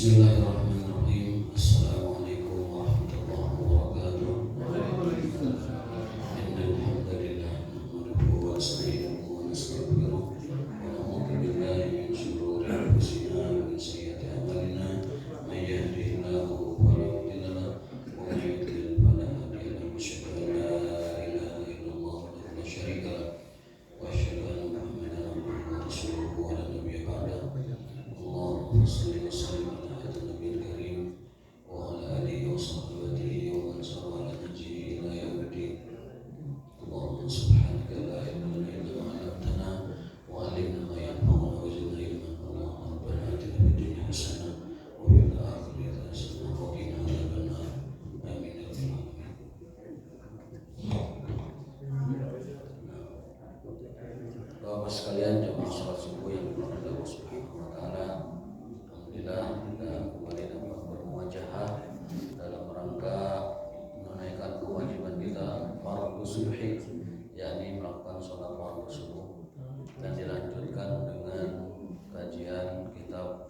Bismillahirrahmanirrahim. Assalamualaikum warahmatullahi wabarakatuh. Innal hamdalillah nahmaduhu wa nasta'inuhu wa nastaghfiruh wa na'udzu billahi min shururi anfusina wa min sayyiati a'malina. May yahdihillahu fala mudilla lahu wa may yudlil fala hadiya lahu. Asyhadu an la ilaha illallah wahdahu la syarika lahu wa asyhadu anna Muhammadan abduhu wa rasuluhu wa la nabiyya ba'dahu. Allahumma shalli wa sallim ala nabiyil karim wa ala alihi wa sahbihi wa man sara ala nahjihi ila yaumiddin. Allahumma subhanaka la ilma lana illa ma 'allamtana wa 'allimna ma yanfa'una wa zidna ilman. Allahumma rabbana atina fid dunya hasanah wa fil akhirati hasanah wa qina adzabannar. Amin ya rabbal alamin. Bapak sekalian, jemaah salat subuh yang dimuliakan Allah Subhanahu wa taala. Alhamdulillah kita kembali dapat bermuajahah dalam rangka menunaikan kewajiban kita fardhu subhi, yakni melakukan sholat fardhu subuh, dan dilanjutkan dengan kajian kitab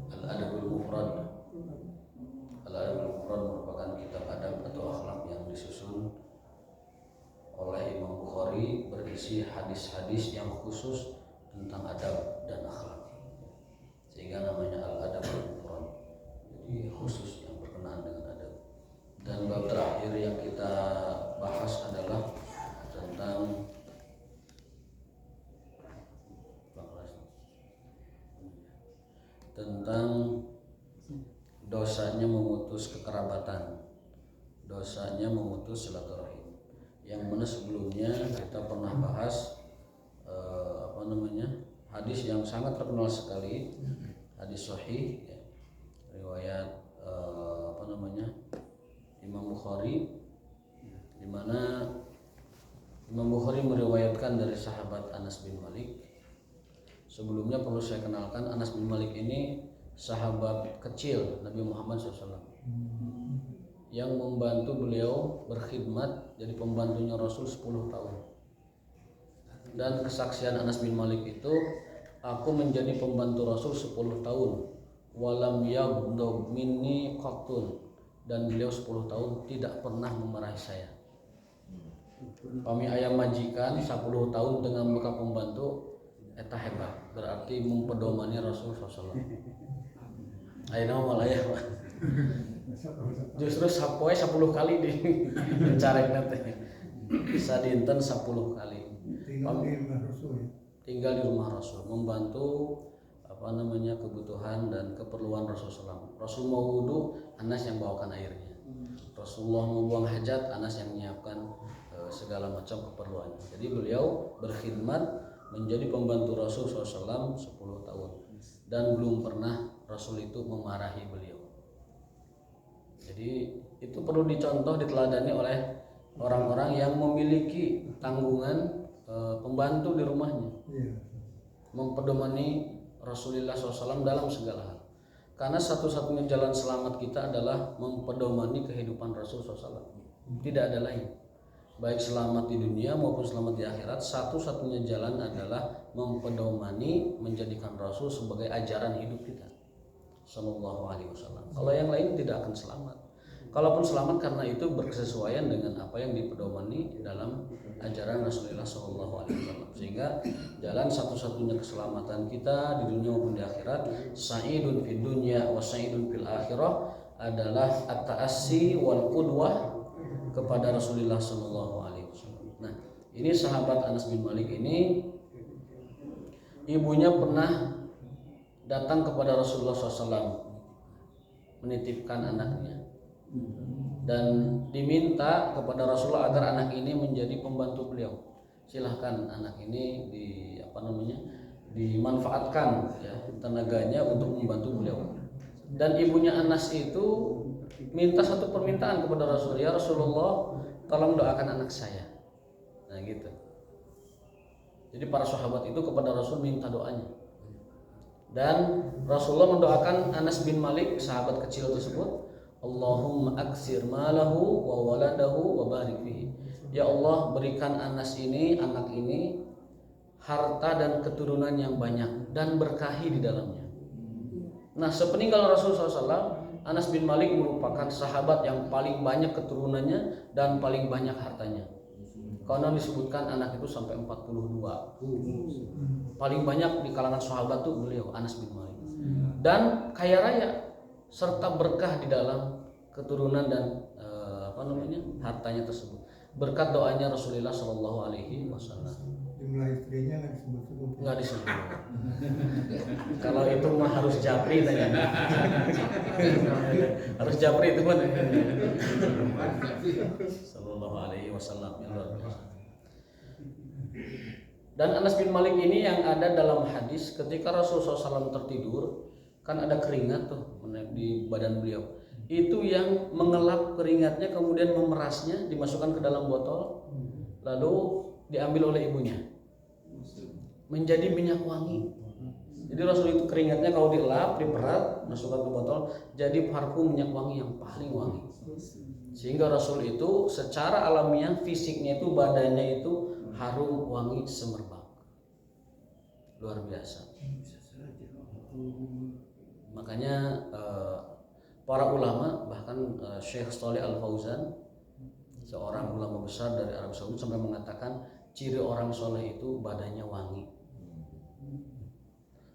Al-Adabul Mufrad. Al-Adabul Mufrad merupakan kitab adab atau akhlak yang disusun oleh Imam Bukhari, berisi hadis-hadis yang khusus tentang adab dan akhlak, sehingga namanya Al-Adabul Mufrad, jadi khusus yang berkenaan dengan adab. Dan bab terakhir yang kita bahas adalah tentang dosanya memutus kekerabatan, dosanya memutus silaturahim. Yang mana sebelumnya kita pernah bahas hadis yang sangat terkenal sekali, hadis sahih ya, riwayat Imam Bukhari, di mana Imam Bukhari meriwayatkan dari sahabat Anas bin Malik. Sebelumnya perlu saya kenalkan, Anas bin Malik ini sahabat kecil Nabi Muhammad SAW yang membantu beliau berkhidmat jadi pembantunya Rasul 10 tahun. Dan kesaksian Anas bin Malik itu, aku menjadi pembantu Rasul 10 tahun, walam yaghdab minni qattun, dan beliau 10 tahun tidak pernah memarahi saya. Kami ayam majikan 10 tahun dengan muka pembantu eta hebat, berarti mempedomani Rasul SAW. Ayeuna malah ya, justru sapoe 10 kali dicarek teh. Sadinten 10 kali. Tinggal di rumah Rasul, membantu kebutuhan dan keperluan Rasulullah. Rasul mau wudu, Anas yang bawakan airnya. Rasulullah mau buang hajat, Anas yang menyiapkan segala macam keperluannya. Jadi beliau berkhidmat menjadi pembantu Rasul SAW 10 tahun, dan belum pernah Rasul itu memarahi beliau. Jadi itu perlu dicontoh, diteladani oleh orang-orang yang memiliki tanggungan pembantu di rumahnya, mempedomani Rasulullah SAW dalam segala hal. Karena satu-satunya jalan selamat kita adalah mempedomani kehidupan Rasul SAW. Tidak ada lain. Baik selamat di dunia maupun selamat di akhirat, satu-satunya jalan adalah mempedomani, menjadikan Rasul sebagai ajaran hidup kita, Sallallahu Alaihi Wasallam. Kalau yang lain tidak akan selamat. Kalaupun selamat, karena itu berkesesuaian dengan apa yang dipedomani dalam ajaran Rasulullah Sallallahu Alaihi Wasallam. Sehingga jalan satu-satunya keselamatan kita di dunia maupun di akhirat, sa'idun fid dunya wa sa'idun fil akhirah, adalah at-ta'assi wal qudwah kepada Rasulullah Sallallahu Alaihi Wasallam. Nah, ini sahabat Anas bin Malik ini, ibunya pernah datang kepada Rasulullah SAW menitipkan anaknya, dan diminta kepada Rasulullah agar anak ini menjadi pembantu beliau. Silahkan anak ini dimanfaatkan ya, tenaganya untuk membantu beliau. Dan ibunya Anas itu minta satu permintaan kepada Rasul, ya Rasulullah, tolong doakan anak saya. Nah gitu. Jadi para sahabat itu kepada Rasul minta doanya, dan Rasulullah mendoakan Anas bin Malik, sahabat kecil tersebut, Allahumma aksir malahu wa waladahu wa barik fihi. Ya Allah, berikan Anas ini, anak ini, harta dan keturunan yang banyak, dan berkahi di dalamnya. Nah, sepeninggal Rasulullah SAW, Anas bin Malik merupakan sahabat yang paling banyak keturunannya dan paling banyak hartanya. Karena disebutkan anak itu sampai 42. Paling banyak di kalangan sahabat tuh beliau Anas bin Malik. Dan kaya raya serta berkah di dalam keturunan dan hartanya tersebut. Berkat doanya Rasulullah Shallallahu Alaihi Wasallam. Jumlah istrinya nggak disebut-sebut. Nggak disebut. Kalau itu mah harus japri tanya. Harus japri itu mah. Sallallahu Alaihi Wasallam. Dan Anas bin Malik ini yang ada dalam hadis ketika Rasulullah SAW tertidur, kan ada keringat tuh di badan beliau. Itu yang mengelap keringatnya kemudian memerasnya, dimasukkan ke dalam botol, lalu diambil oleh ibunya menjadi minyak wangi. Jadi Rasul itu keringatnya kalau dielap, diperat, masukkan ke botol, jadi parfum minyak wangi yang paling wangi. Sehingga Rasul itu secara alamiah fisiknya itu badannya itu harum wangi semerbak. Luar biasa. Makanya para ulama bahkan Syekh Shalih Al Fauzan, seorang ulama besar dari Arab Saudi, sampai mengatakan ciri orang soleh itu badannya wangi,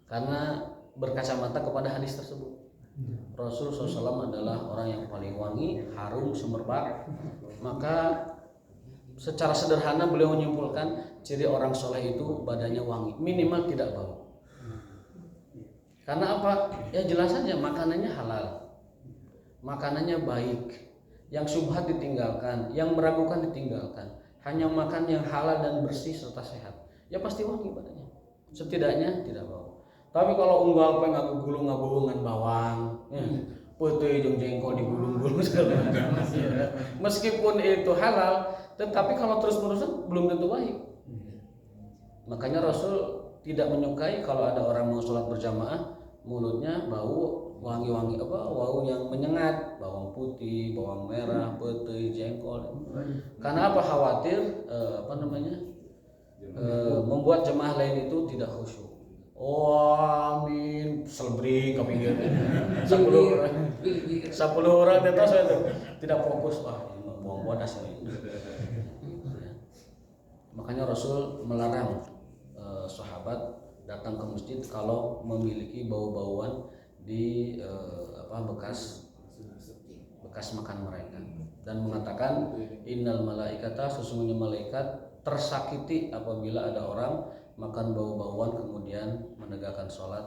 karena berkacamata kepada hadis tersebut. Rasul SAW adalah orang yang paling wangi, harum, semerbak. Maka secara sederhana beliau menyimpulkan ciri orang soleh itu badannya wangi, minimal tidak bau. Karena apa? Ya jelas saja makanannya halal, makanannya baik, yang syubhat ditinggalkan, yang meragukan ditinggalkan. Hanya makan yang halal dan bersih serta sehat, ya pasti wangi badannya. Setidaknya tidak bau. Tapi kalau unggal pe ngagulung ngabulungan bawang, putih jeung jengkol digulung-gulung segala macam. Meskipun itu halal, tetapi kalau terus-menerus belum tentu baik. Makanya Rasul tidak menyukai kalau ada orang mau sholat berjamaah mulutnya bau wangi-wangi bau yang menyengat, bawang putih, bawang merah, putih, jengkol. Karena apa? Khawatir membuat jemaah lain itu tidak khusyuk. Oh amin, selebring ke pinggir. 10 orang di atas itu tidak fokus, buang bodas ini. Makanya Rasul melarang sahabat datang ke masjid kalau memiliki bau-bauan di bekas makan mereka, dan mengatakan innal malaikata, sesungguhnya malaikat tersakiti apabila ada orang makan bau-bauan kemudian menegakkan sholat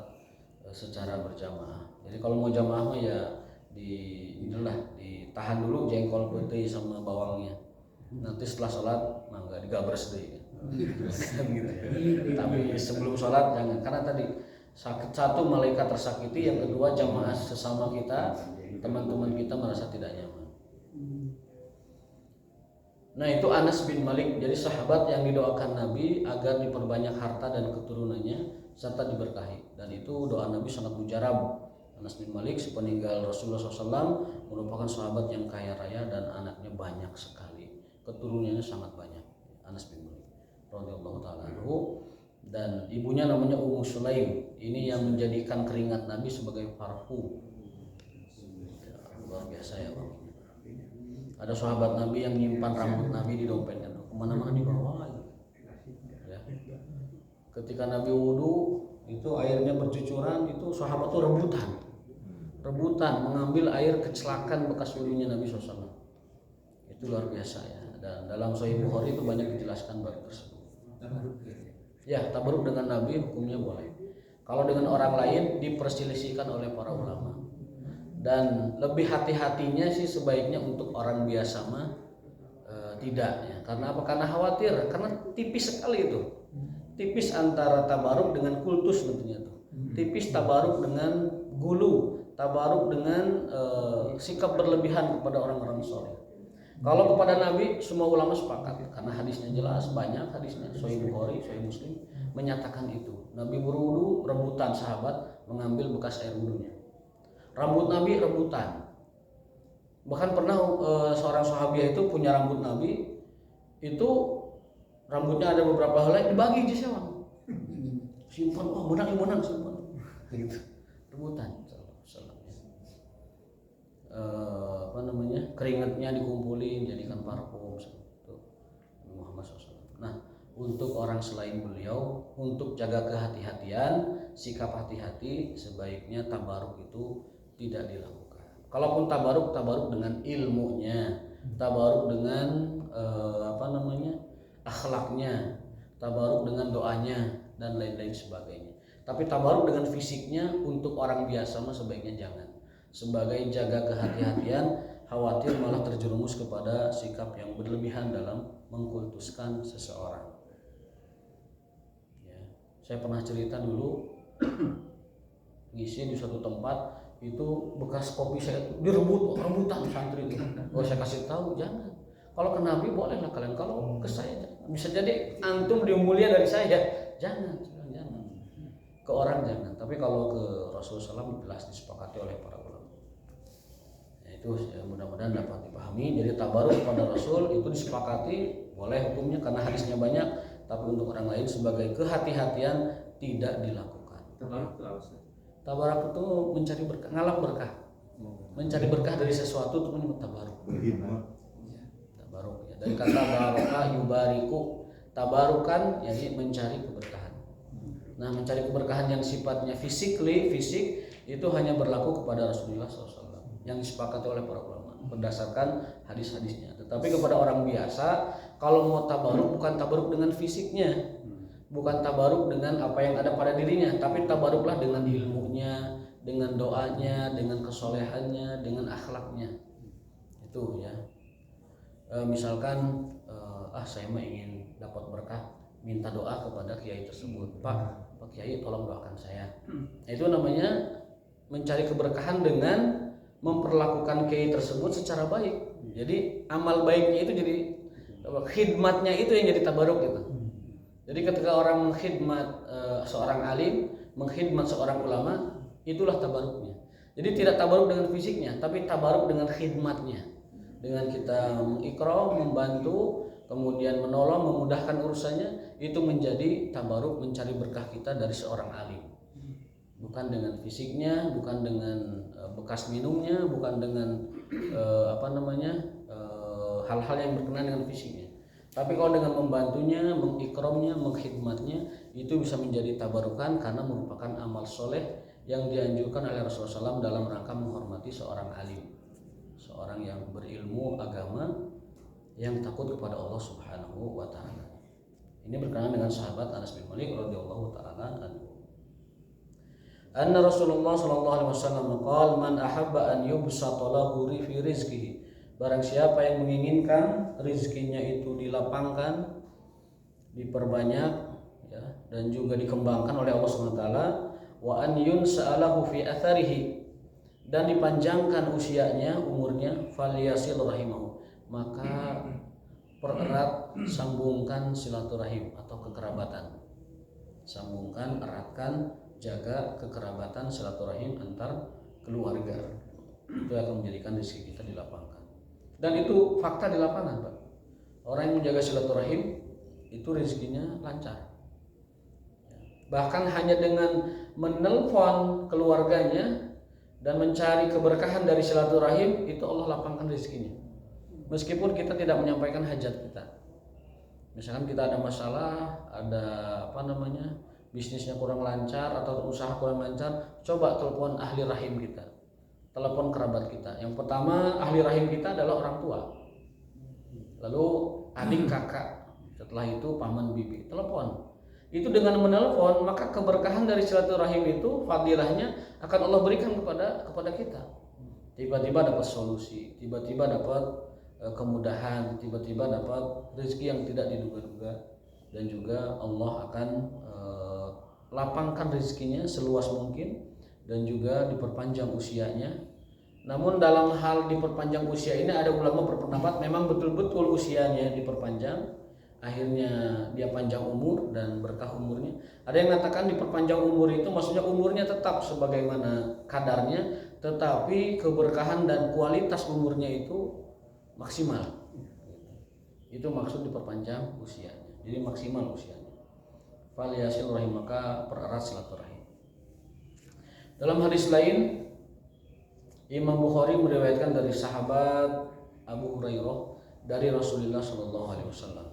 secara berjamaah. Jadi kalau mau jamaah mah ya ditahan dulu jengkol putih sama bawangnya, nanti setelah sholat mangga digabres deh. Gitu ya. Tapi sebelum sholat jangan, karena tadi satu malaikat tersakiti, yang kedua jamaah sesama kita, teman-teman kita merasa tidak nyaman. Nah itu Anas bin Malik, jadi sahabat yang didoakan Nabi agar diperbanyak harta dan keturunannya serta diberkahi, dan itu doa Nabi sangat mujarab. Anas bin Malik sepeninggal Rasulullah SAW merupakan sahabat yang kaya raya dan anaknya banyak sekali, keturunannya sangat banyak. Anas bin Malik radhiyallahu taala anhu, dan ibunya namanya Ummu Sulaim. Ini yang menjadikan keringat Nabi sebagai parfum. Luar biasa ya Bang. Ada sahabat Nabi yang nyimpan rambut Nabi di dompetnya, kemana-mana dibawa. Ya. Ketika Nabi wudhu, itu airnya bercucuran, itu sahabat tuh rebutan mengambil air kecelakaan bekas wudhunya Nabi SAW. Itu luar biasa ya. Dan dalam Sahih Bukhari itu banyak dijelaskan bab tersebut. Ya, tabaruk dengan Nabi hukumnya boleh. Kalau dengan orang lain diperselisihkan oleh para ulama. Dan lebih hati-hatinya sih sebaiknya untuk orang biasa mah tidak ya. Karena apa? Karena khawatir, karena tipis sekali itu. Tipis antara tabaruk dengan kultus tentunya tuh. Tipis tabaruk dengan gulu, tabaruk dengan sikap berlebihan kepada orang-orang soleh. Kalau kepada Nabi semua ulama sepakat, karena hadisnya jelas, banyak hadisnya, Sahih Bukhari, Sahih Muslim menyatakan itu. Nabi berwudu, rebutan sahabat mengambil bekas air wudunya. Rambut Nabi rebutan. Bahkan pernah seorang sahabiah itu punya rambut Nabi, itu rambutnya ada beberapa helai dibagi aja sih, simpan, menang simpan, gitu, rebutan. minyak dikumpulin jadikan parfum itu Muhammad SAW. Nah, untuk orang selain beliau, untuk jaga kehati-hatian, sikap hati-hati, sebaiknya tabaruk itu tidak dilakukan. Kalaupun tabaruk dengan ilmunya, tabaruk dengan akhlaknya, tabaruk dengan doanya dan lain-lain sebagainya. Tapi tabaruk dengan fisiknya untuk orang biasa mah sebaiknya jangan. Sebagai jaga kehati-hatian, khawatir malah terjerumus kepada sikap yang berlebihan dalam mengkultuskan seseorang. Ya, saya pernah cerita dulu ngisi di suatu tempat itu bekas kopi saya rebutan santri itu. Oh, saya kasih tahu jangan. Kalau ke Nabi bolehlah kalian, kalau ke saya bisa jadi antum dimulia dari saya, jangan. Ke orang jangan, tapi kalau ke Rasulullah SAW jelas disepakati oleh para ulama. Ya, itu ya, mudah-mudahan dapat dipahami. Jadi tabaruk kepada Rasul itu disepakati boleh hukumnya karena hadisnya banyak, tapi untuk orang lain sebagai kehati-hatian tidak dilakukan. Tabaruk itu mencari berkah, ngalap berkah, mencari berkah dari sesuatu itu menyebut tabaruk. Tabaruk ya, dari kata barokah yubariku, tabarukan yakni mencari keberkahan. Nah, mencari keberkahan yang sifatnya fisik itu hanya berlaku kepada Rasulullah SAW yang disepakati oleh para ulama berdasarkan hadis-hadisnya. Tetapi kepada orang biasa, kalau mau tabaruk bukan tabaruk dengan fisiknya, bukan tabaruk dengan apa yang ada pada dirinya, tapi tabaruklah dengan ilmunya, dengan doanya, dengan kesolehannya, dengan akhlaknya. Itu ya. Misalkan saya mah ingin dapat berkah, minta doa kepada kiai tersebut. Pak Kiai tolong doakan saya. Itu namanya mencari keberkahan dengan memperlakukan kiai tersebut secara baik. Jadi amal baiknya itu jadi khidmatnya itu yang jadi tabaruk gitu. Jadi ketika orang mengkhidmat seorang alim, mengkhidmat seorang ulama, itulah tabaruknya. Jadi tidak tabaruk dengan fisiknya, tapi tabaruk dengan khidmatnya. Dengan kita mengikram, membantu, kemudian menolong, memudahkan urusannya, itu menjadi tabaruk mencari berkah kita dari seorang alim. Bukan dengan fisiknya, bukan dengan bekas minumnya, bukan dengan hal-hal yang berkenaan dengan fisiknya. Tapi kalau dengan membantunya, mengikramnya, mengkhidmatnya, itu bisa menjadi tabarukan karena merupakan amal soleh yang dianjurkan oleh Rasulullah SAW dalam rangka menghormati seorang alim, seorang yang berilmu agama, yang takut kepada Allah Subhanahu wa taala. Ini berkenaan dengan sahabat Anas bin Malik radhiyallahu taala anhu. Anna Rasulullah sallallahu alaihi wasallam qala man ahabba an yubsata lahu fi rizqihi. Barang siapa yang menginginkan rizkinya itu dilapangkan, diperbanyak ya, dan juga dikembangkan oleh Allah Subhanahu wa taala, wa an yunsa'alahu fi atharihi, dan dipanjangkan usianya, umurnya, falyasil rahimahu, maka pererat, sambungkan silaturahim atau kekerabatan. Sambungkan, eratkan, jaga kekerabatan silaturahim antar keluarga. Itu akan menjadikan rezeki kita dilapangkan. Dan itu fakta di lapangan, Pak. Orang yang menjaga silaturahim itu rezekinya lancar. Bahkan hanya dengan menelpon keluarganya dan mencari keberkahan dari silaturahim, itu Allah lapangkan rezekinya. Meskipun kita tidak menyampaikan hajat kita. Misalkan kita ada masalah, ada bisnisnya kurang lancar atau usaha kurang lancar, coba telepon ahli rahim kita, telepon kerabat kita. Yang pertama ahli rahim kita adalah orang tua, lalu adik kakak, setelah itu paman bibi, telepon. Itu dengan menelpon, maka keberkahan dari silaturahim itu fadilahnya akan Allah berikan kepada kita. Tiba-tiba dapat solusi, tiba-tiba dapat kemudahan, tiba-tiba dapat rezeki yang tidak diduga-duga, dan juga Allah akan lapangkan rezekinya seluas mungkin dan juga diperpanjang usianya. Namun dalam hal diperpanjang usia ini ada ulama berpendapat memang betul-betul usianya diperpanjang, akhirnya dia panjang umur dan berkah umurnya. Ada yang mengatakan diperpanjang umur itu maksudnya umurnya tetap sebagaimana kadarnya, tetapi keberkahan dan kualitas umurnya itu maksimal. Itu maksud diperpanjang usianya. Jadi maksimal usianya. Falyasil rahim, maka pererat silaturahim. Dalam hadis lain Imam Bukhari meriwayatkan dari sahabat Abu Hurairah dari Rasulullah Shallallahu Alaihi Wasallam.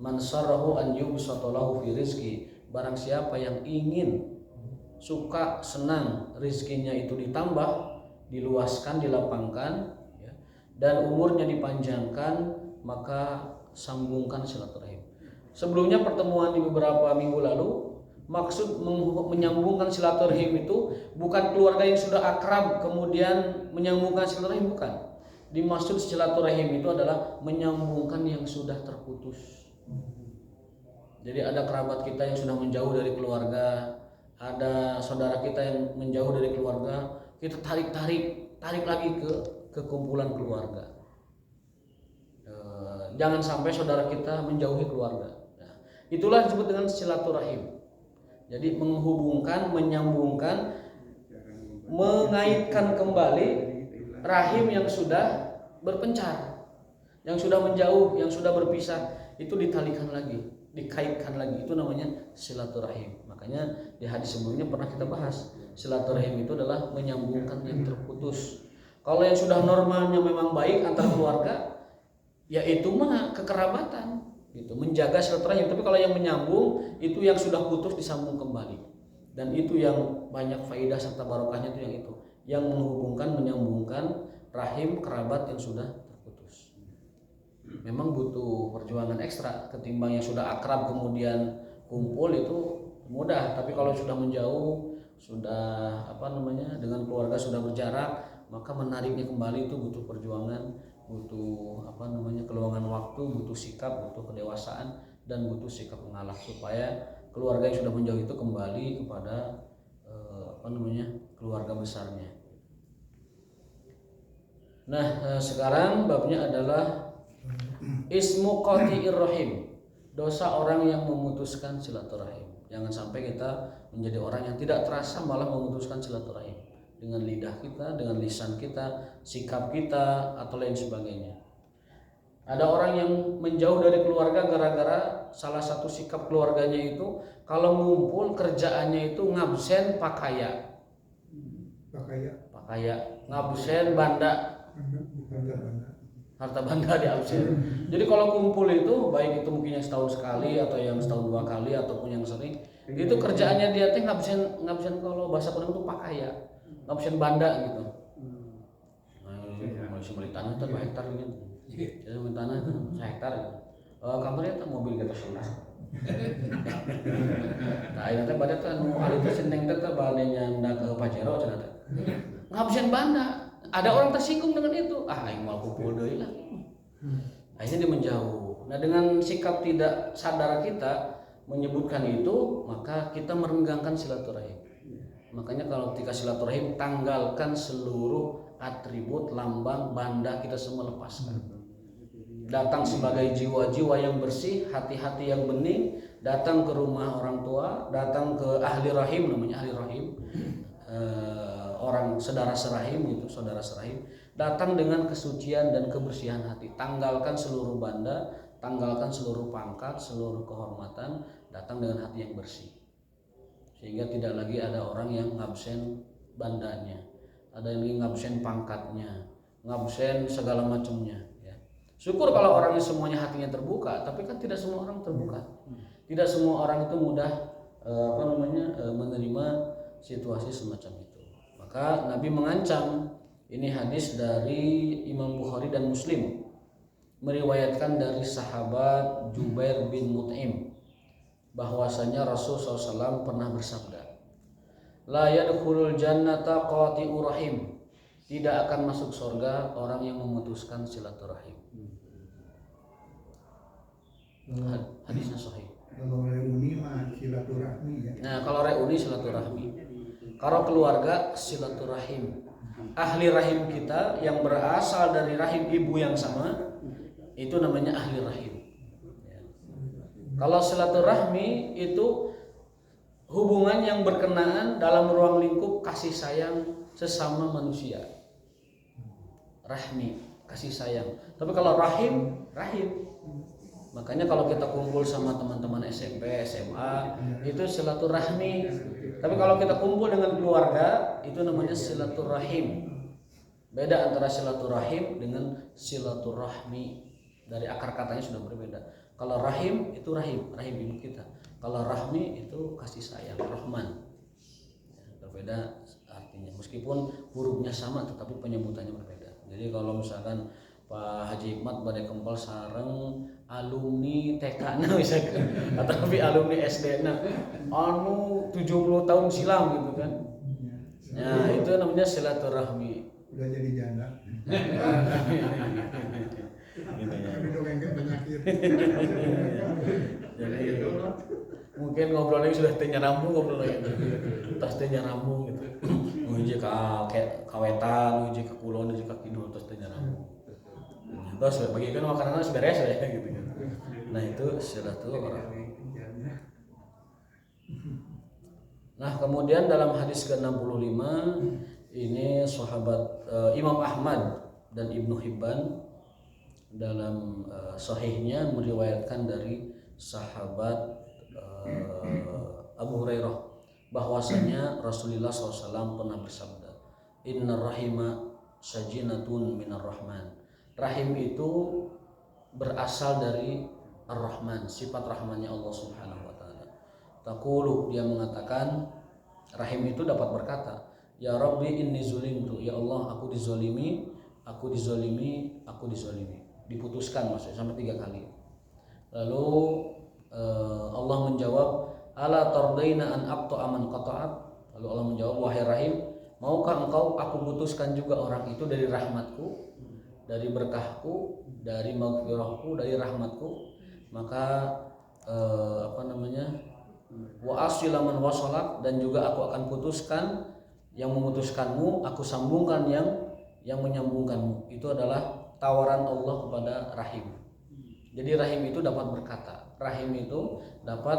Man sarrahu an yubsata lahu fi rizki, barang siapa yang ingin suka senang rizkinya itu ditambah, diluaskan, dilapangkan, ya, dan umurnya dipanjangkan, maka sambungkan silaturahim. Sebelumnya pertemuan di beberapa minggu lalu, maksud menyambungkan silaturahim itu bukan keluarga yang sudah akrab kemudian menyambungkan silaturahim, bukan. Dimaksud silaturahim itu adalah menyambungkan yang sudah terputus. Jadi ada kerabat kita yang sudah menjauh dari keluarga, ada saudara kita yang menjauh dari keluarga, kita tarik lagi ke kumpulan keluarga. Jangan sampai saudara kita menjauhi keluarga. Nah, itulah disebut dengan silaturahim. Jadi menghubungkan, menyambungkan, mengaitkan kembali rahim yang sudah berpencar, yang sudah menjauh, yang sudah berpisah, itu ditalikan lagi, dikaitkan lagi. Itu namanya silaturahim. Makanya di hadis sebelumnya pernah kita bahas, silaturahim itu adalah menyambungkan yang terputus. Kalau yang sudah normalnya memang baik antar keluarga, ya itu mah kekerabatan gitu, menjaga silaturahim. Tapi kalau yang menyambung itu yang sudah putus disambung kembali, dan itu yang banyak faidah serta barokahnya, itu yang menghubungkan, menyambungkan rahim kerabat yang sudah terputus. Memang butuh perjuangan ekstra ketimbang yang sudah akrab kemudian kumpul, itu mudah. Tapi kalau sudah menjauh, sudah dengan keluarga sudah berjarak, maka menariknya kembali itu butuh perjuangan, butuh keluangan waktu, butuh sikap, butuh kedewasaan, dan butuh sikap mengalah supaya keluarga yang sudah menjauh itu kembali kepada keluarga besarnya. Nah, sekarang babnya adalah ismu qati'ir rahim, dosa orang yang memutuskan silaturahim. Jangan sampai kita menjadi orang yang tidak terasa malah memutuskan silaturahim dengan lidah kita, dengan lisan kita, sikap kita, atau lain sebagainya. Ada orang yang menjauh dari keluarga gara-gara salah satu sikap keluarganya itu kalau ngumpul kerjaannya itu ngabsen pakaya, ngabsen banda, harta banda di absen. Jadi kalau kumpul itu baik itu mungkin yang setahun sekali atau yang setahun 2 kali ataupun yang sering, itu kerjaannya dia teh ngabsen kalau bahasa Padang itu pakaya, ngabsen banda gitu. Masih beli tanah tuh 2 hektar gitu. Jadi beli tanah 1 hektar gitu. Kamarnya tuh mobil kita sebelah. Nah, ini teh bade teh nu ali teh senteng teh bade nyanda ke Pajero cenah teh. Ngabsen banda. Ada orang tersinggung dengan itu. Aing mau kumpul deui lah. Akhirnya dia menjauh. Nah, dengan sikap tidak sadar kita menyebutkan itu, maka kita merenggangkan silaturahim. Makanya kalau ketika silaturahim, tanggalkan seluruh atribut, lambang, banda, kita semua lepaskan. Datang sebagai jiwa-jiwa yang bersih, hati-hati yang bening, datang ke rumah orang tua, datang ke ahli rahim, namanya ahli rahim, orang saudara serahim itu, saudara serahim, datang dengan kesucian dan kebersihan hati. Tanggalkan seluruh banda, tanggalkan seluruh pangkat, seluruh kehormatan, datang dengan hati yang bersih. Sehingga tidak lagi ada orang yang ngabsen bandanya, ada yang ngabsen pangkatnya, ngabsen segala macamnya. Ya. Syukur kalau orangnya semuanya hatinya terbuka, tapi kan tidak semua orang terbuka. Tidak semua orang itu mudah menerima situasi semacam itu. Maka Nabi mengancam, ini hadis dari Imam Bukhari dan Muslim, meriwayatkan dari sahabat Jubair bin Mut'im, bahwasanya Rasulullah SAW pernah bersabda, la yadkhulul jannata qati'ur rahim, tidak akan masuk surga orang yang memutuskan silaturahim. Hadisnya sahih. Kalau reuni mah silaturahmi ya. Nah, kalau reuni silaturahmi, kalau keluarga silaturahim, ahli rahim kita yang berasal dari rahim ibu yang sama, itu namanya ahli rahim. Kalau silaturahmi itu hubungan yang berkenaan dalam ruang lingkup kasih sayang sesama manusia. Rahmi, kasih sayang. Tapi kalau rahim. Makanya kalau kita kumpul sama teman-teman SMP, SMA, itu silaturahmi. Tapi kalau kita kumpul dengan keluarga, itu namanya silaturahim. Beda antara silaturahim dengan silaturahmi. Dari akar katanya sudah berbeda. Kalau rahim itu rahim ibu kita. Kalau rahmi itu kasih sayang, rahman. Berbeda artinya. Meskipun hurufnya sama tetapi penyebutannya berbeda. Jadi kalau misalkan Pak Haji Hikmat badai kempal sareng alumni TK na misalkan atau alumni SD na 70 tahun silam gitu kan. Ya, itu namanya silaturahmi. Udah jadi janda. Tapi dongengkan penyakit. Jadi mungkin ngobrolnya sudah tanya rambung ngobrol lagi. Tas tanya rambung gitu. Uji kawetan, uji ke kulon, uji ke kidul, tas tanya rambung. Terus bagikan makanan sudah beres ya gitu kan. Nah itu silaturahmi. Nah kemudian dalam hadis ke-65 ini sahabat Imam Ahmad dan Ibnu Hibban dalam sahihnya meriwayatkan dari sahabat Abu Hurairah bahwasanya Rasulullah SAW pernah bersabda, Inna rahima sajinatun minar rahman. Rahim itu berasal dari Ar-Rahman, sifat rahmannya Allah Subhanahu wa taala. Taqulu, dia mengatakan, rahim itu dapat berkata, ya Rabbi inni zulimtu, ya Allah aku dizolimi, aku dizolimi, aku dizolimi. Diputuskan maksudnya sampai 3 kali. Lalu Allah menjawab, ala tardaina an aqta'a man qata'at. Lalu Allah menjawab, wahai rahim, maukah engkau aku putuskan juga orang itu dari rahmatku, dari berkahku, dari maghfirahku, dari rahmatku? Maka wa asila man wasalak, dan juga aku akan putuskan yang memutuskanmu, aku sambungkan yang menyambungkanmu. Itu adalah tawaran Allah kepada rahim. Jadi rahim itu dapat berkata, rahim itu dapat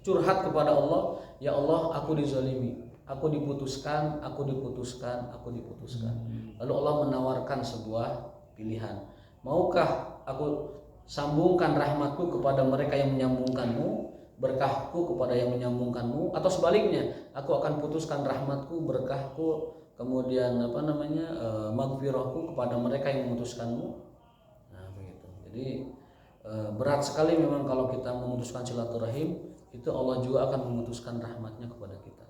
curhat kepada Allah, ya Allah aku dizalimi, aku diputuskan, aku diputuskan, aku diputuskan. Lalu Allah menawarkan sebuah pilihan, maukah aku sambungkan rahmatku kepada mereka yang menyambungkanmu, berkahku kepada yang menyambungkanmu, atau sebaliknya aku akan putuskan rahmatku, berkahku, kemudian maghfirahku kepada mereka yang memutuskanmu. Nah begitu. Jadi berat sekali memang kalau kita memutuskan silaturahim, itu Allah juga akan memutuskan rahmatnya kepada kita,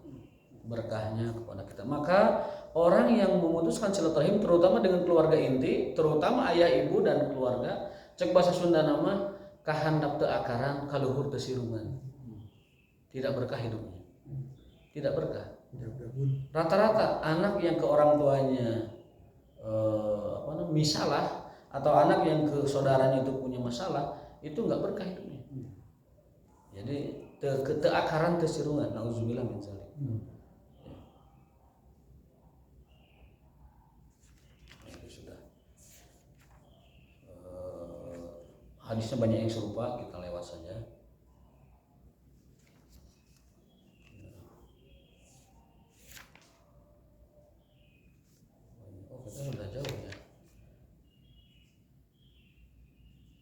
berkahnya kepada kita. Maka orang yang memutuskan silaturahim, terutama dengan keluarga inti, terutama ayah ibu dan keluarga, cek bahasa Sunda nama kahandap teu akaran kaluhur teu sirungan, tidak berkah hidupnya, tidak berkah. Rata-rata anak yang ke orang tuanya misalah, atau anak yang ke saudaranya itu punya masalah, itu nggak berkah hidupnya. Jadi teu akaran teu sirungan, nauzubillah min dzalik. Hadisnya banyak yang serupa, kita lewat saja. Oh, kita sudah jauh ya.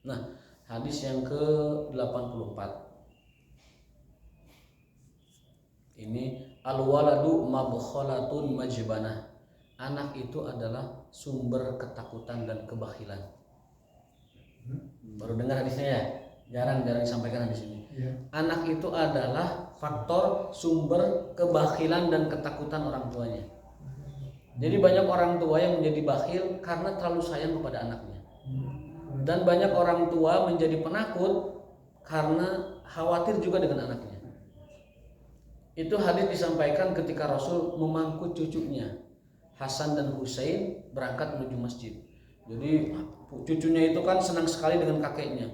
Nah, hadis yang ke-84. Ini al-waladu mabkhalatun majbanah. Anak itu adalah sumber ketakutan dan kebakhilan. Baru dengar hadisnya ya? Jarang disampaikan di sini. Ya. Anak itu adalah faktor sumber kebakhilan dan ketakutan orang tuanya. Jadi banyak orang tua yang menjadi bakhil karena terlalu sayang kepada anaknya. Dan banyak orang tua menjadi penakut karena khawatir juga dengan anaknya. Itu hadis disampaikan ketika Rasul memangku cucunya Hasan dan Husain berangkat menuju masjid. Jadi cucunya itu kan senang sekali dengan kakeknya,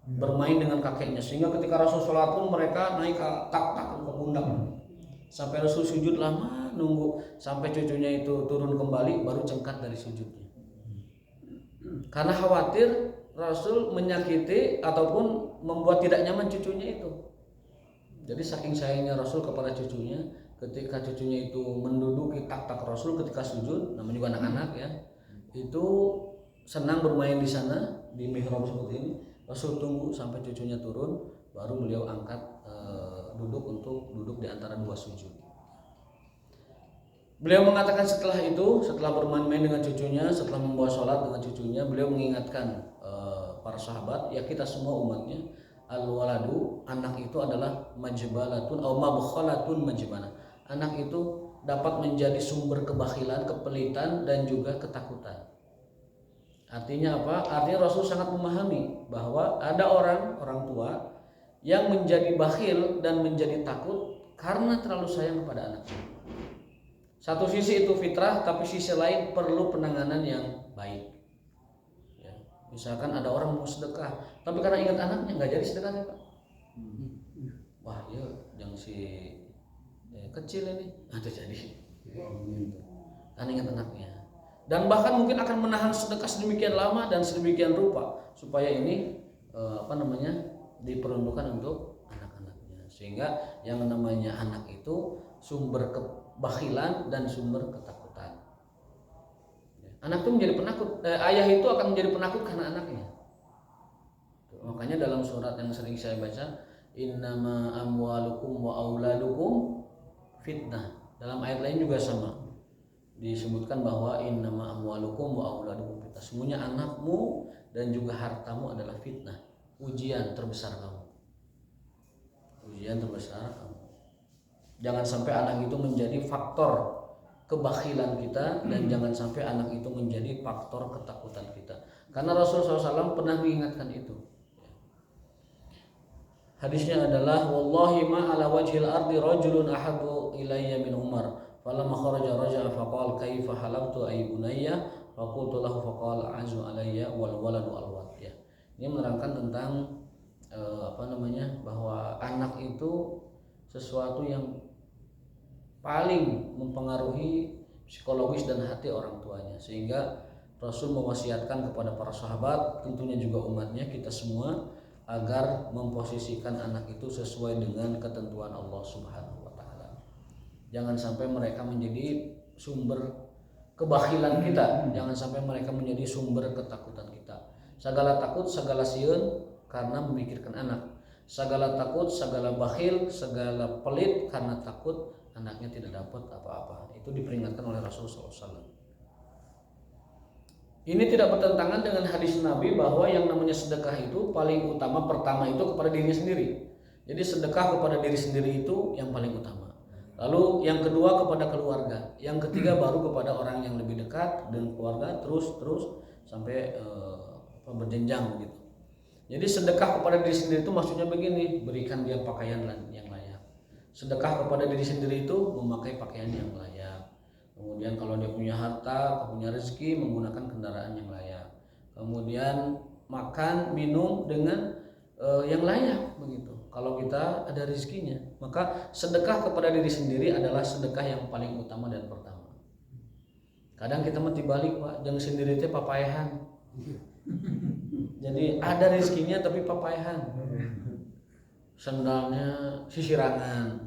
bermain dengan kakeknya, sehingga ketika Rasul sholat pun mereka naik ke tak ke pundak. Sampai Rasul sujud lama nunggu sampai cucunya itu turun kembali baru cengkat dari sujudnya. Karena khawatir Rasul menyakiti ataupun membuat tidak nyaman cucunya itu. Jadi saking sayangnya Rasul kepada cucunya, ketika cucunya itu menduduki tak Rasul ketika sujud, namanya juga anak-anak ya, itu senang bermain di sana di mihrab seperti ini. Rasul tunggu sampai cucunya turun, baru beliau angkat duduk di antara dua sujud. Beliau mengatakan setelah itu, setelah bermain-main dengan cucunya, setelah membawa sholat dengan cucunya, beliau mengingatkan para sahabat, ya kita semua umatnya, al-waladu, anak itu adalah majbalatun atau mabkhalatun majbanah. Anak itu dapat menjadi sumber kebakhilan, kepelitan dan juga ketakutan. Artinya apa? Artinya Rasul sangat memahami bahwa ada orang tua yang menjadi bakhil dan menjadi takut karena terlalu sayang kepada anaknya. Satu sisi itu fitrah, tapi sisi lain perlu penanganan yang baik. Ya. Misalkan ada orang mau sedekah, tapi karena ingat anaknya nggak jadi sedekahnya Pak. Wah ya, yang si kecil ini ada jadi, kan ingat anaknya. Dan bahkan mungkin akan menahan sedekah sedemikian lama dan sedemikian rupa supaya ini diperuntukkan untuk anak-anaknya, sehingga yang namanya anak itu sumber kebakhilan dan sumber ketakutan. Anak itu menjadi penakut, ayah itu akan menjadi penakut karena anaknya. Makanya dalam surat yang sering saya baca, innama amwalukum wa auladukum fitnah. Dalam ayat lain juga sama, disebutkan bahwa innama amwalukum wa auladukum fitnah. Semuanya anakmu dan juga hartamu adalah fitnah, ujian terbesar kamu. Ujian terbesar kamu. Jangan sampai anak itu menjadi faktor kebakhilan kita, dan jangan sampai anak itu menjadi faktor ketakutan kita. Karena Rasulullah SAW pernah mengingatkan itu. Hadisnya adalah wallahi ma ala wajhil ardi rajulun ahabbu ilayya min Umar. Falamma kharaja raja'a faqala kaifa halabtu ay bunayya faqultu lahu faqala azu alayya wal waladu alwat. Ya. Ini menerangkan tentang bahwa anak itu sesuatu yang paling mempengaruhi psikologis dan hati orang tuanya, sehingga Rasul mewasiatkan kepada para sahabat, tentunya juga umatnya, kita semua, agar memposisikan anak itu sesuai dengan ketentuan Allah Subhanahu wa taala. Jangan sampai mereka menjadi sumber kebakhilan kita, jangan sampai mereka menjadi sumber ketakutan kita. Segala takut, segala sieun karena memikirkan anak. Segala takut, segala bakhil, segala pelit karena takut anaknya tidak dapat apa-apa. Itu diperingatkan oleh Rasulullah SAW. Ini tidak bertentangan dengan hadis Nabi bahwa yang namanya sedekah itu paling utama, pertama itu kepada dirinya sendiri. Jadi sedekah kepada diri sendiri itu yang paling utama. Lalu yang kedua kepada keluarga, yang ketiga baru kepada orang yang lebih dekat dengan keluarga, terus sampai berjenjang begitu. Jadi sedekah kepada diri sendiri itu maksudnya begini, berikan dia pakaian yang layak. Sedekah kepada diri sendiri itu memakai pakaian yang layak. Kemudian kalau dia punya harta, punya rezeki, menggunakan kendaraan yang layak. Kemudian makan, minum dengan yang layak begitu. Kalau kita ada rezekinya, maka sedekah kepada diri sendiri adalah sedekah yang paling utama dan pertama. Kadang kita mesti balik Pak, jangan sendiri teh papayahan. Jadi ada rezekinya tapi papayahan. Sendalnya sisirangan.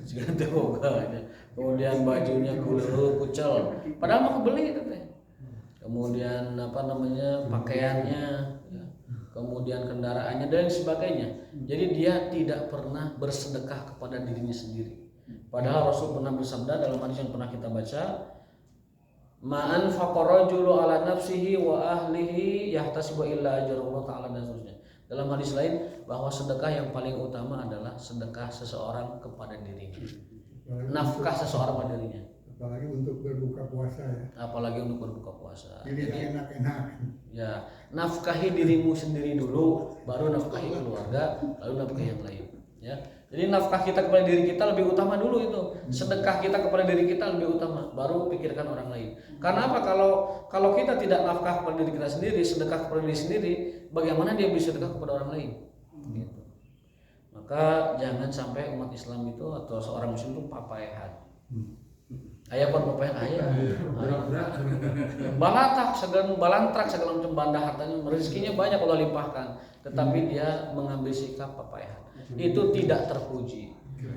Seganti boga. Kemudian bajunya kucel. Padahal mau kebeli itu teh. Kemudian pakaiannya, kemudian kendaraannya dan sebagainya. Jadi dia tidak pernah bersedekah kepada dirinya sendiri. Padahal Rasul pernah bersabda dalam hadis yang pernah kita baca, ma'an faqarajulu ala nafsihi wa ahlihi yahtasibu illa ajrullah ta'ala, dan seterusnya. Dalam hadis lain bahwa sedekah yang paling utama adalah sedekah seseorang kepada dirinya. Nafkah seseorang pada dirinya. Apalagi untuk berbuka puasa ya. Apalagi untuk berbuka puasa. Jadi enak-enak. Ya, nafkahi dirimu sendiri dulu, baru nafkahi keluarga, lalu nafkahi yang lain. Ya. Jadi nafkah kita kepada diri kita lebih utama dulu itu. Sedekah kita kepada diri kita lebih utama, baru pikirkan orang lain. Karena apa? Kalau kita tidak nafkah kepada diri kita sendiri, sedekah kepada diri sendiri, bagaimana dia bisa sedekah kepada orang lain? Gitu. Maka jangan sampai umat Islam itu atau seorang muslim itu papayahan. Ayah pun papayahan ayah. Balantrak segala macam banda hartanya, rezekinya banyak Allah limpahkan, tetapi dia mengambil sikap papayahan. Itu tidak terpuji.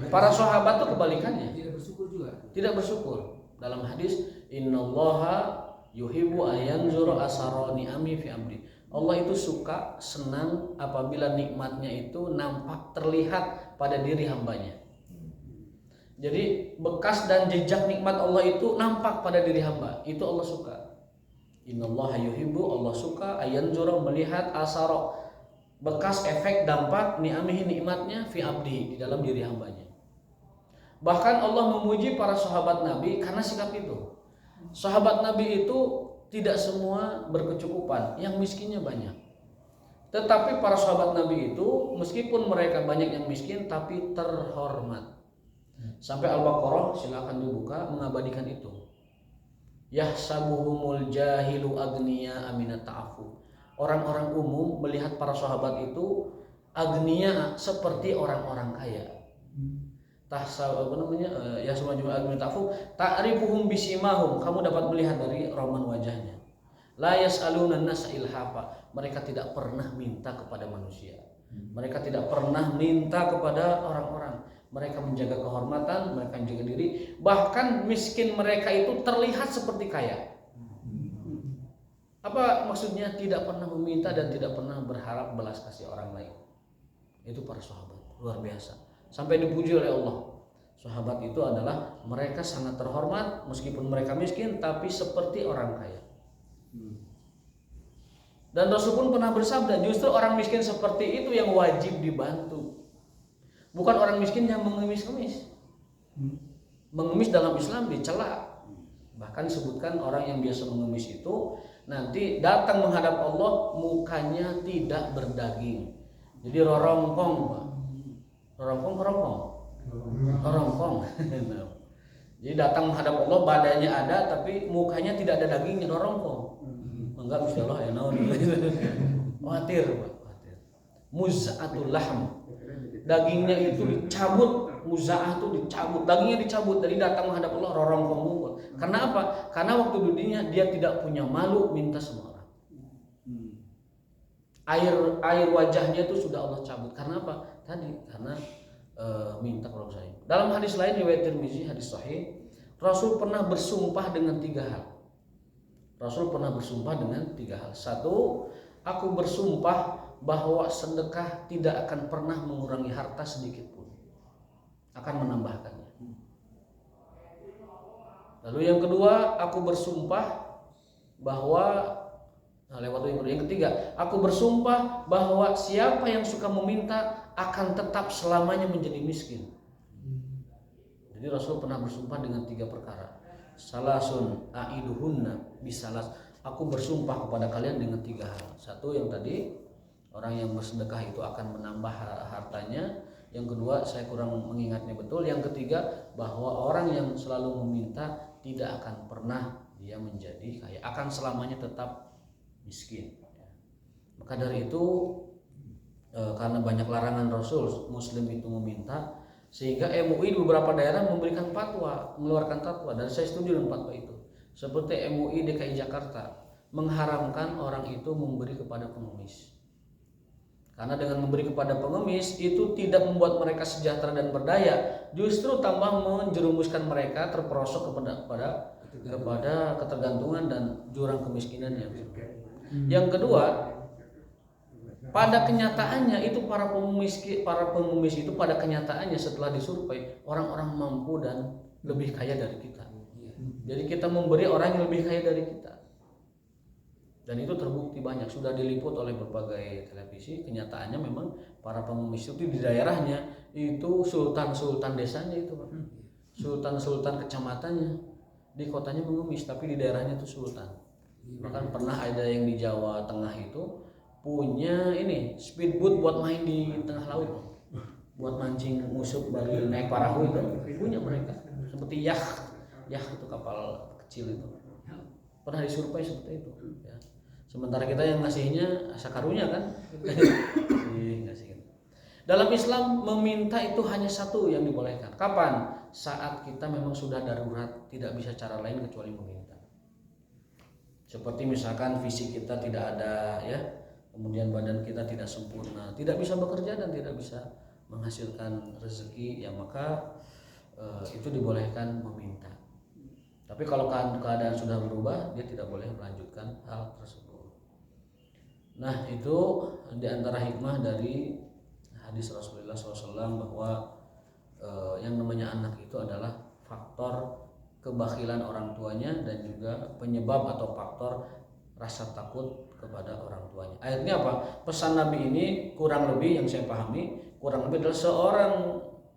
Para sahabat itu kebalikannya. Tidak bersyukur juga. Tidak bersyukur. Dalam hadis, innallaha yuhibbu ayanzura asara ni'ami fi amri. Allah itu suka, senang apabila nikmatnya itu nampak terlihat pada diri hambanya. Jadi bekas dan jejak nikmat Allah itu nampak pada diri hamba. Itu Allah suka. Innallaha yuhibbu, Allah suka ayanzura, melihat asara, bekas efek dampak ni'amihi, nikmatnya fi abdi, di dalam diri hambanya. Bahkan Allah memuji para sahabat Nabi karena sikap itu. Sahabat Nabi itu tidak semua berkecukupan, yang miskinnya banyak. Tetapi para sahabat Nabi itu meskipun mereka banyak yang miskin tapi terhormat. Sampai Al-Baqarah, silakan dibuka, mengabadikan itu. Yahsabuhumul jahilu agniya aminat ta'afu. Orang-orang umum melihat para sahabat itu agniya, seperti orang-orang kaya. Tahsab apa namanya? Ya semua jumlah agniya ta'afu, ta'rifuhum bisimahum, kamu dapat melihat dari roman wajahnya. La yas'aluna an-nasa ilhafa, mereka tidak pernah minta kepada manusia. Mereka tidak pernah minta kepada orang-orang. Mereka menjaga kehormatan, mereka menjaga diri. Bahkan miskin mereka itu terlihat seperti kaya. Apa maksudnya? Tidak pernah meminta dan tidak pernah berharap belas kasih orang lain. Itu para sahabat, luar biasa. Sampai dipuji oleh Allah. Sahabat itu adalah mereka sangat terhormat meskipun mereka miskin, tapi seperti orang kaya. Dan Rasul pun pernah bersabda, justru orang miskin seperti itu yang wajib dibantu. Bukan orang miskin yang mengemis-kemis. Mengemis dalam Islam dicela. Bahkan disebutkan orang yang biasa mengemis itu nanti datang menghadap Allah mukanya tidak berdaging. Jadi rorongkong, Pak. Rorongkong. Jadi datang menghadap Allah, badannya ada tapi mukanya tidak ada dagingnya, rorongkong. Enggak, Gusti Allah ya naon. Khawatir, Pak. Muz'atul lahm. Dagingnya itu dicabut, muza'ah itu dicabut, dagingnya dicabut, dari datang menghadap Allah rorongkong mungkul. Karena apa? Karena waktu dunia dia tidak punya malu minta sama orang. Air wajahnya itu sudah Allah cabut. Karena apa? Tadi karena minta kalau saya. Dalam hadis lain riwayat Tirmizi, hadis sahih, Rasul pernah bersumpah dengan 3 hal. Rasul pernah bersumpah dengan 3 hal. 1, aku bersumpah bahwa sedekah tidak akan pernah mengurangi harta sedikit pun, akan menambahkannya. Lalu yang kedua, aku bersumpah bahwa yang ketiga, aku bersumpah bahwa siapa yang suka meminta akan tetap selamanya menjadi miskin. Jadi Rasul pernah bersumpah dengan 3 perkara. Salasun aiduhunna bisalas, aku bersumpah kepada kalian dengan 3 hal. 1 yang tadi, orang yang bersedekah itu akan menambah hartanya. Yang kedua, saya kurang mengingatnya betul. Yang ketiga, bahwa orang yang selalu meminta tidak akan pernah dia menjadi kaya, akan selamanya tetap miskin. Maka dari itu, karena banyak larangan Rasul Muslim itu meminta, sehingga MUI di beberapa daerah memberikan fatwa, mengeluarkan fatwa, dan saya setuju dengan fatwa itu. Seperti MUI DKI Jakarta mengharamkan orang itu memberi kepada pengemis. Karena dengan memberi kepada pengemis itu tidak membuat mereka sejahtera dan berdaya, justru tambah menjerumuskan mereka terperosok kepada ketergantungan dan jurang kemiskinan yang. Yang kedua, pada kenyataannya itu para pengemis itu pada kenyataannya setelah disurvei orang-orang mampu dan lebih kaya dari kita. Jadi kita memberi orang yang lebih kaya dari kita. Dan itu terbukti banyak, sudah diliput oleh berbagai televisi. Kenyataannya memang para pengemis itu di daerahnya itu sultan-sultan desanya itu, Pak. Sultan-sultan kecamatannya di kotanya mengemis, tapi di daerahnya itu sultan. Bahkan pernah ada yang di Jawa Tengah itu punya ini speedboat buat main di tengah laut, buat mancing musuh bagi naik perahu itu punya mereka. Seperti yacht itu kapal kecil itu. Pernah disurvei seperti itu. Ya. Sementara kita yang ngasihnya sakarunya kan. Dalam Islam meminta itu hanya 1 yang dibolehkan. Kapan? Saat kita memang sudah darurat, tidak bisa cara lain kecuali meminta. Seperti misalkan fisik kita tidak ada, ya, kemudian badan kita tidak sempurna, tidak bisa bekerja dan tidak bisa menghasilkan rezeki, ya maka itu dibolehkan meminta. Tapi kalau keadaan sudah berubah, dia tidak boleh melanjutkan hal tersebut. Nah, itu di antara hikmah dari hadis Rasulullah SAW bahwa yang namanya anak itu adalah faktor kebakhilan orang tuanya dan juga penyebab atau faktor rasa takut kepada orang tuanya. Akhirnya apa? Pesan Nabi ini kurang lebih yang saya pahami, kurang lebih adalah seorang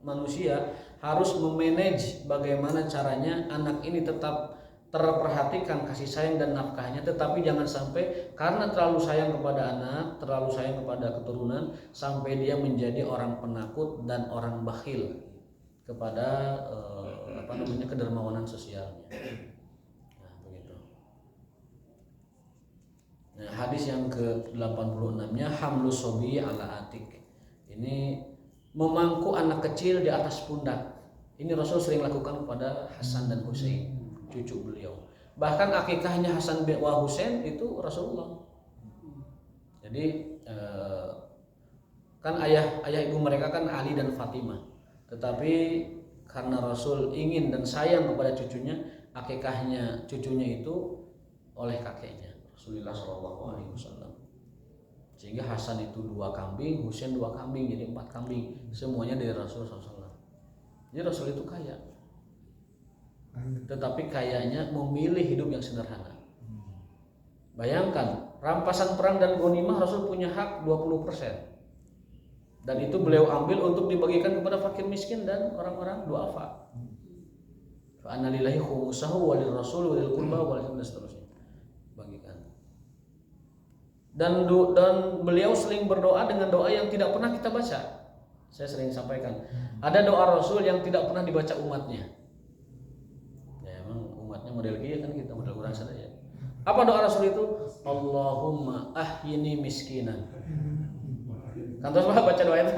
manusia harus memanage bagaimana caranya anak ini tetap terperhatikan kasih sayang dan nafkahnya, tetapi jangan sampai karena terlalu sayang kepada anak, terlalu sayang kepada keturunan sampai dia menjadi orang penakut dan orang bakhil kepada kedermawanan sosialnya. Nah, begitu. Nah, hadis yang ke-86-nya hamlus sobi ala atik. Ini memangku anak kecil di atas pundak. Ini Rasul sering lakukan kepada Hasan dan Husain, cucu beliau. Bahkan akikahnya Hasan bin Husain itu Rasulullah. Jadi kan ayah ibu mereka kan Ali dan Fatimah. Tetapi karena Rasul ingin dan sayang kepada cucunya, akikahnya cucunya itu oleh kakeknya Rasulullah SAW. Sehingga Hasan itu 2 kambing, Husain 2 kambing, jadi 4 kambing, semuanya dari Rasul SAW. Jadi Rasul itu kaya, tetapi kayanya memilih hidup yang sederhana. Bayangkan, rampasan perang dan ghanimah Rasul punya hak 20%. Dan itu beliau ambil untuk dibagikan kepada fakir miskin dan orang-orang duafa. Fa anna lillahi khumusahu walil rasul walil qurba walil dan seterusnya. Bagikan. Dan beliau sering berdoa dengan doa yang tidak pernah kita baca. Saya sering sampaikan. Ada doa Rasul yang tidak pernah dibaca umatnya. Ya emang umatnya model kia kan, kita model kurang sadar ya. Apa doa Rasul itu? Allahumma ahyini miskinan. Kan terus baca doa itu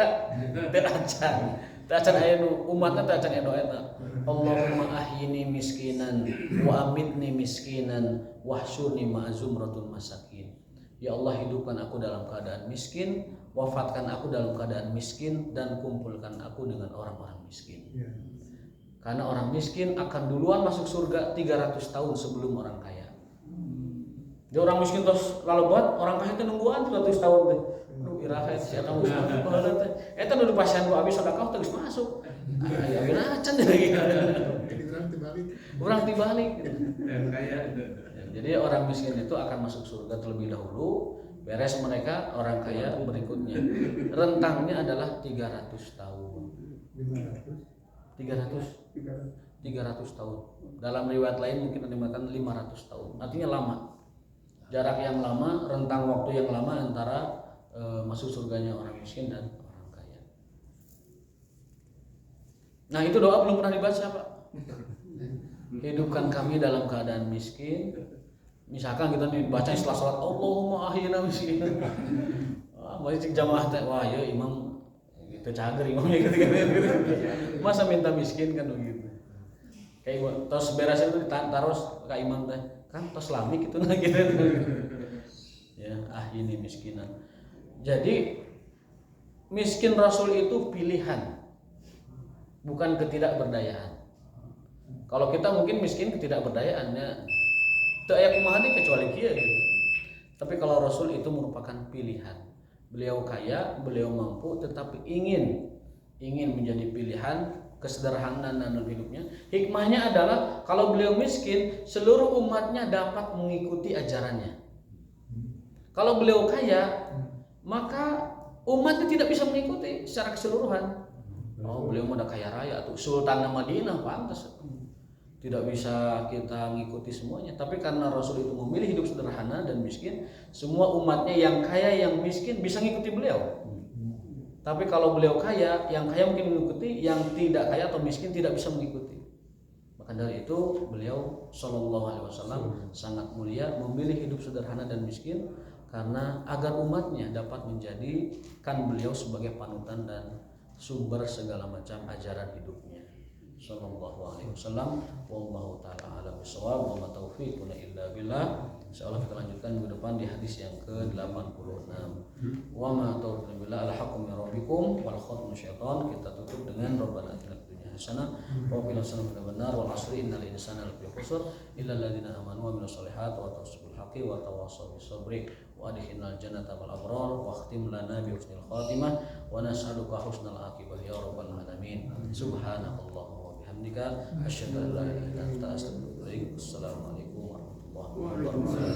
Tacan aya umatna tacan aya doa eta. Allahumma ahyini miskinan wa amitni miskinan wahsyurni ma'zumratul masakin. Ya Allah, hidupkan aku dalam keadaan miskin, wafatkan aku dalam keadaan miskin, dan kumpulkan aku dengan orang-orang miskin. Karena orang miskin akan duluan masuk surga 300 tahun sebelum orang kaya. Dia orang miskin terus lalu buat orang kaya itu nungguan 300 tahun teh. Aduh iraha eta kamu baheula teh. Eta nu pasien nu abis sedekah terus masuk. Aya acan deui. Urang tibalik. Jadi orang miskin itu akan masuk surga terlebih dahulu, beres mereka orang kaya berikutnya. Rentangnya adalah 300 tahun. 300 tahun. Dalam riwayat lain mungkin dinamakan 500 tahun. Artinya lama. Jarak yang lama, rentang waktu yang lama antara masuk surganya orang miskin dan orang kaya. Nah, itu doa belum pernah dibaca, Pak. Hidupkan kami dalam keadaan miskin. Misalkan kita dibaca setelah sholat, Allahumma ahyina miskinan. Masih jamaah teh, wah ya imam itu cager imamnya gitu. Masa minta miskin kan begitu. Kayak tos beres itu ditaruh ke imam teh, kan tos lamik itu nah gitu. Ya, ahyini miskinan. Jadi miskin Rasul itu pilihan, bukan ketidakberdayaan. Kalau kita mungkin miskin ketidakberdayaannya teu aya kumaha deui kecuali kieu gitu. Tapi kalau Rasul itu merupakan pilihan. Beliau kaya, beliau mampu, tetapi ingin menjadi pilihan kesederhanaan dalam hidupnya. Hikmahnya adalah kalau beliau miskin, seluruh umatnya dapat mengikuti ajarannya. Kalau beliau kaya, maka umatnya tidak bisa mengikuti secara keseluruhan. Oh, beliau mah udah kaya raya tuh, Sultan Madinah pantas. Tidak bisa kita mengikuti semuanya. Tapi karena Rasul itu memilih hidup sederhana dan miskin, semua umatnya yang kaya yang miskin bisa mengikuti beliau. Tapi kalau beliau kaya, yang kaya mungkin mengikuti, yang tidak kaya atau miskin tidak bisa mengikuti. Maka dari itu beliau Shallallahu Alaihi Wasallam sangat mulia memilih hidup sederhana dan miskin karena agar umatnya dapat menjadikan beliau sebagai panutan dan sumber segala macam ajaran hidupnya. Sallallahu alaihi wasallam. Wallahu taala a'lam bishawab wa ma taufiquna illa billah. Insyaallah kita lanjutkan minggu depan di hadis yang ke-86. Wa ma taufiquna billah al-haqqu min rabbikum wal khatmu syaitan. Kita tutup dengan Rabbana atina fid dunya hasanah wa qina adzaban nar wal 'asri innal insana lafi khusr illa alladziina aamanu wa 'amilus solihati wa tawassaw bil haqqi wa tawassaw bis sabri wa adkhilnal jannata wal abrar wa khtim lana bi husnil khatimah wa nas'aluka husnal aqibah ya rabbal alamin. Subhanakallahumma wa bihamdika asyhadu an la ilaha illa anta astaghfiruka wa atubu ilaik. Assalamualaikum warahmatullahi wabarakatuh.